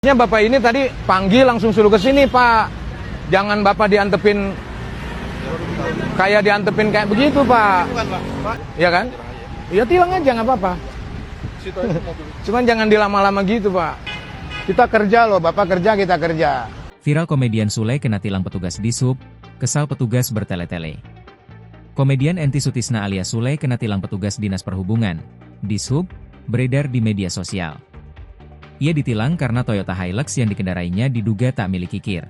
Bapak ini tadi panggil langsung suruh ke sini, Pak. Jangan Bapak diantepin kayak begitu, Pak. Iya kan? Iya, tilang aja nggak apa-apa. Cuman jangan dilama-lama gitu, Pak. Kita kerja loh, Bapak kerja, kita kerja. Viral komedian Sule kena tilang petugas Dishub, kesal petugas bertele-tele. Komedian Enti Sutisna alias Sule kena tilang petugas Dinas Perhubungan, Dishub, beredar di media sosial. Ia ditilang karena Toyota Hilux yang dikendarainya diduga tak miliki KIR.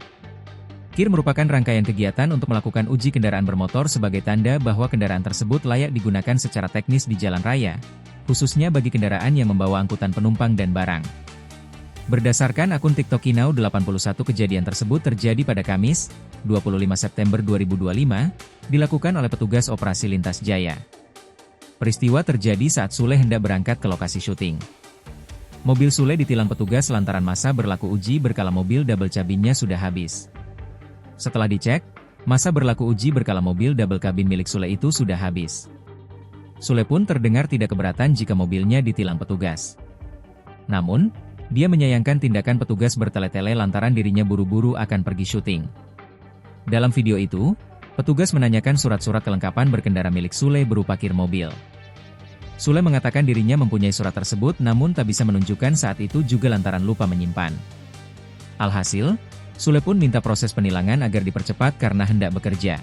KIR merupakan rangkaian kegiatan untuk melakukan uji kendaraan bermotor sebagai tanda bahwa kendaraan tersebut layak digunakan secara teknis di jalan raya, khususnya bagi kendaraan yang membawa angkutan penumpang dan barang. Berdasarkan akun TikTok Kinau 81, kejadian tersebut terjadi pada Kamis, 25 September 2025, dilakukan oleh petugas operasi lintas jaya. Peristiwa terjadi saat Sule hendak berangkat ke lokasi syuting. Mobil Sule ditilang petugas lantaran masa berlaku uji berkala mobil double cabinnya sudah habis. Setelah dicek, masa berlaku uji berkala mobil double cabin milik Sule itu sudah habis. Sule pun terdengar tidak keberatan jika mobilnya ditilang petugas. Namun, dia menyayangkan tindakan petugas bertele-tele lantaran dirinya buru-buru akan pergi syuting. Dalam video itu, petugas menanyakan surat-surat kelengkapan berkendara milik Sule berupa KIR mobil. Sule mengatakan dirinya mempunyai surat tersebut namun tak bisa menunjukkan saat itu juga lantaran lupa menyimpan. Alhasil, Sule pun minta proses penilangan agar dipercepat karena hendak bekerja.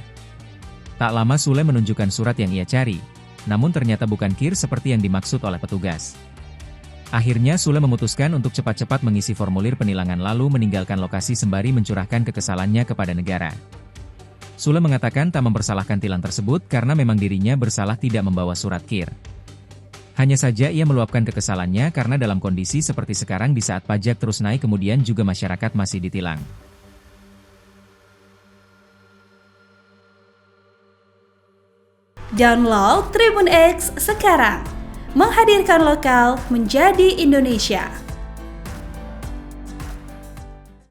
Tak lama Sule menunjukkan surat yang ia cari, namun ternyata bukan KIR seperti yang dimaksud oleh petugas. Akhirnya Sule memutuskan untuk cepat-cepat mengisi formulir penilangan lalu meninggalkan lokasi sembari mencurahkan kekesalannya kepada negara. Sule mengatakan tak mempersalahkan tilang tersebut karena memang dirinya bersalah tidak membawa surat KIR. Hanya saja ia meluapkan kekesalannya karena dalam kondisi seperti sekarang di saat pajak terus naik kemudian juga masyarakat masih ditilang. Download Tribun X sekarang, menghadirkan lokal menjadi Indonesia.